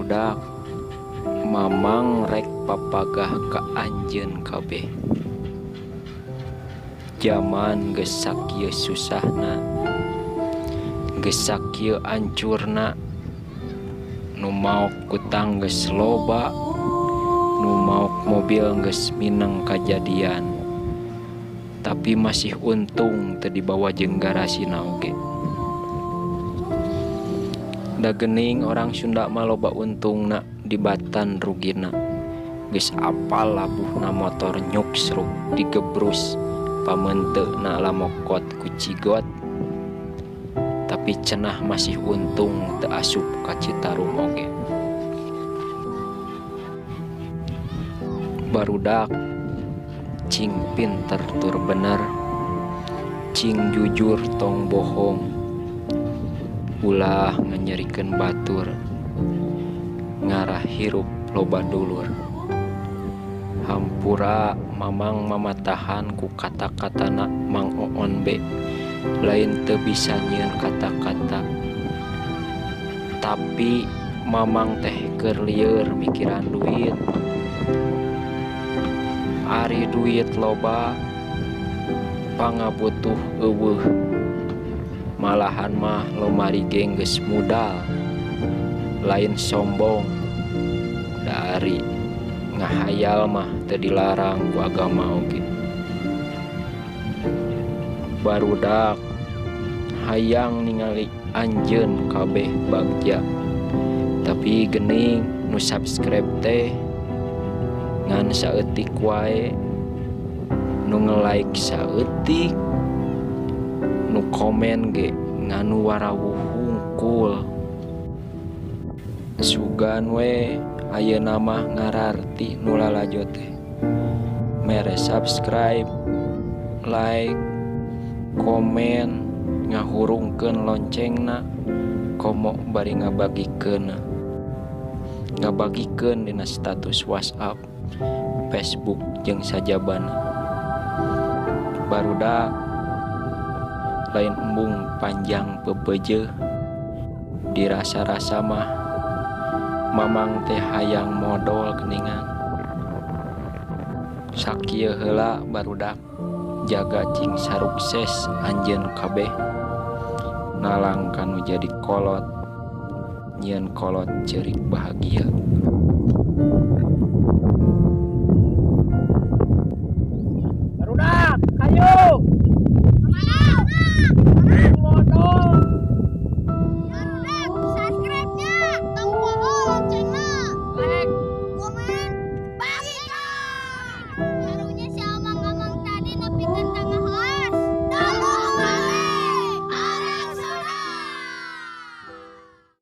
Barudak mamang rek papagah ka anjeun kabeh. Zaman geus sakieu susahna, geus sakieu ancurna, nu maok utang geus loba, nu maok mobil geus mineng kajadian. Tapi masih untung teu dibawa jeung garasina oge. Da geuning orang Sunda mah loba untungna dibatan rugina. Geus apal labuhna motor nyuksruk digebrus pamenteuna lamokot ku cigot. Tapi cenah masih untung teu asup ka Citarum oge. Barudak cing pinter tur bener, cing jujur tong bohong, ulah nganyerikeun batur, ngarah hirup loba dulur. Hampura mamang mamatahan ku kata-katana Mang Oon be, lain teu bisa nyieun kata-kata. Tapi mamang teh keur lieur mikiran duit. Ari duit loba pangabutuh eueuh, malahan mah lomari geng geus modal, lain sombong. Dari ngahayal mah teu dilarang ku agama oge. Barudak hayang ningali anjeun kabeh bagja, tapi geuning nu subscribe teh ngan saeutik wae, nu nge-like saeutik, nu komen ge nganu warawuh hungkul. Sugan we ayeuna mah ngararti nu lalajo teh. Mere subscribe, like, komen, ngahurungkeun loncengna, komo bari ngabagikeun dina status WhatsApp, Facebook jeung sajabana. Barudak lain embung panjang pepeujeut, dirasa-rasa mah mamang teh hayang modal geuningan. Sakieu heula barudak jaga cing sarukses anjeun kabeh, nalang kanu jadi kolot, nyieun kolot ceurik bahagia.